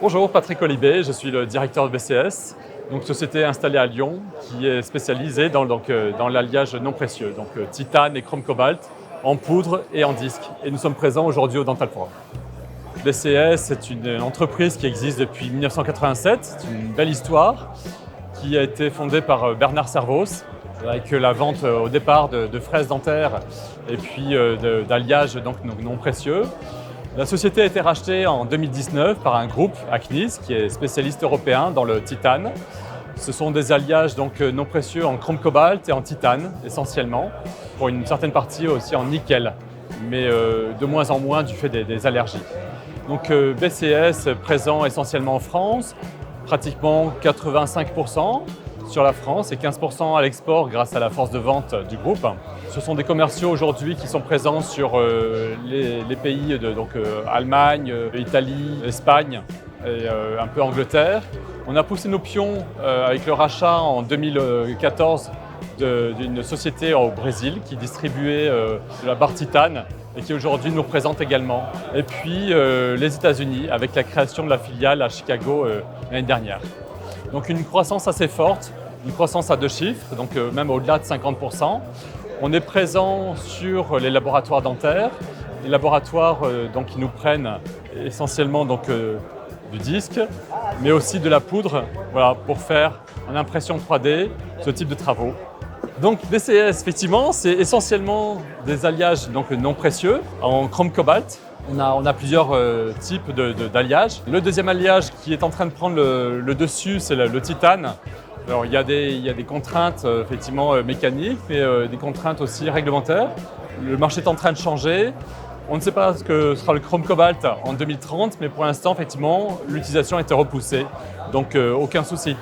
Bonjour, Patrick Olibé, je suis le directeur de BCS, donc société installée à Lyon qui est spécialisée dans l'alliage non précieux, donc titane et chrome cobalt en poudre et en disque. Et nous sommes présents aujourd'hui au Dental Forum. BCS, c'est une entreprise qui existe depuis 1987, c'est une belle histoire qui a été fondée par Bernard Servos avec la vente au départ de fraises dentaires et puis d'alliages non précieux. La société a été rachetée en 2019 par un groupe, Acnis, qui est spécialiste européen dans le titane. Ce sont des alliages non précieux en chrome cobalt et en titane essentiellement, pour une certaine partie aussi en nickel, mais de moins en moins du fait des allergies. Donc BCS présent essentiellement en France, pratiquement 85% sur la France et 15% à l'export grâce à la force de vente du groupe. Ce sont des commerciaux aujourd'hui qui sont présents sur les pays Allemagne, Italie, Espagne et un peu Angleterre. On a poussé nos pions avec le rachat en 2014 d'une société au Brésil qui distribuait de la barre titane et qui aujourd'hui nous représente également. Et puis les États-Unis avec la création de la filiale à Chicago l'année dernière. Donc une croissance assez forte, une croissance à 2 chiffres, donc même au-delà de 50%. On est présent sur les laboratoires dentaires, les laboratoires qui nous prennent essentiellement du disque, mais aussi de la poudre pour faire en impression 3D ce type de travaux. Donc BCS, effectivement, c'est essentiellement des alliages non précieux en chrome cobalt. On a plusieurs types d'alliages. Le deuxième alliage qui est en train de prendre le dessus, c'est le titane. Alors, il y a des contraintes effectivement mécaniques, mais des contraintes aussi réglementaires. Le marché est en train de changer. On ne sait pas ce que sera le chrome cobalt en 2030, mais pour l'instant, effectivement, l'utilisation a été repoussée. Donc, aucun souci.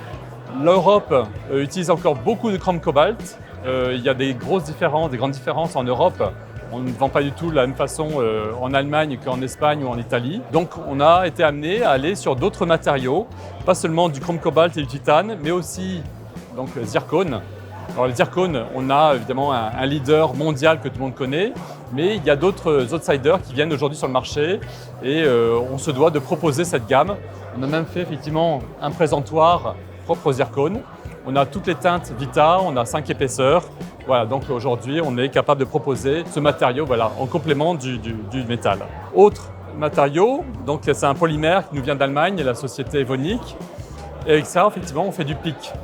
L'Europe utilise encore beaucoup de chrome cobalt. Il y a des grandes différences en Europe. On ne vend pas du tout de la même façon en Allemagne qu'en Espagne ou en Italie. Donc on a été amené à aller sur d'autres matériaux, pas seulement du chrome cobalt et du titane, mais aussi zircone. Alors les zircones, on a évidemment un leader mondial que tout le monde connaît, mais il y a d'autres outsiders qui viennent aujourd'hui sur le marché et on se doit de proposer cette gamme. On a même fait effectivement un présentoir propre au zircone. On a toutes les teintes Vita, on a 5 épaisseurs. Voilà, donc aujourd'hui, on est capable de proposer ce matériau en complément du métal. Autre matériau, c'est un polymère qui nous vient d'Allemagne, la société Evonik. Et avec ça, effectivement, on fait du PIC.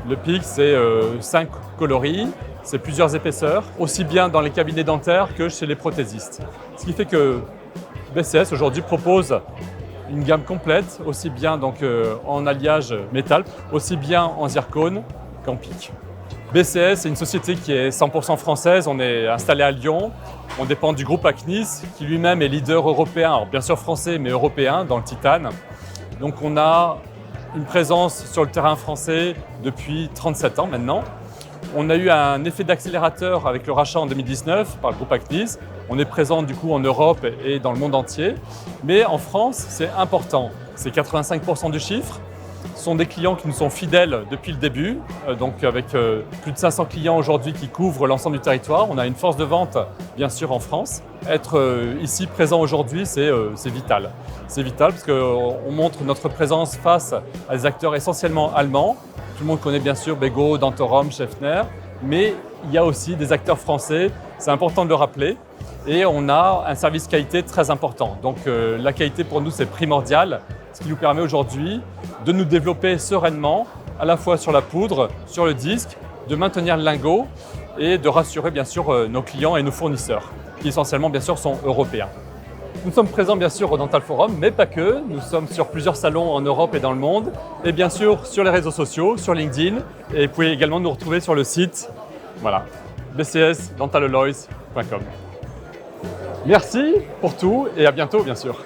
Le PIC, c'est 5 coloris, c'est plusieurs épaisseurs, aussi bien dans les cabinets dentaires que chez les prothésistes. Ce qui fait que BCS aujourd'hui propose une gamme complète, aussi bien en alliage métal, aussi bien en zircone qu'en PIC. BCS, c'est une société qui est 100% française, on est installé à Lyon, on dépend du groupe Acnis, qui lui-même est leader européen, alors bien sûr français, mais européen dans le titane. Donc on a une présence sur le terrain français depuis 37 ans maintenant. On a eu un effet d'accélérateur avec le rachat en 2019 par le groupe Acnis. On est présent du coup en Europe et dans le monde entier. Mais en France, c'est important. C'est 85% du chiffre. Ce sont des clients qui nous sont fidèles depuis le début. Donc avec plus de 500 clients aujourd'hui qui couvrent l'ensemble du territoire. On a une force de vente bien sûr en France. Être ici présent aujourd'hui, c'est vital. C'est vital parce qu'on montre notre présence face à des acteurs essentiellement allemands. Tout le monde connaît bien sûr Bego, Dentorum, Schaeffner, mais il y a aussi des acteurs français, c'est important de le rappeler. Et on a un service qualité très important. Donc la qualité pour nous c'est primordial, ce qui nous permet aujourd'hui de nous développer sereinement, à la fois sur la poudre, sur le disque, de maintenir le lingot et de rassurer bien sûr nos clients et nos fournisseurs, qui essentiellement bien sûr sont européens. Nous sommes présents bien sûr au Dental Forum, mais pas que. Nous sommes sur plusieurs salons en Europe et dans le monde. Et bien sûr sur les réseaux sociaux, sur LinkedIn. Et vous pouvez également nous retrouver sur le site, bcsdentalaloys.com. Merci pour tout et à bientôt bien sûr.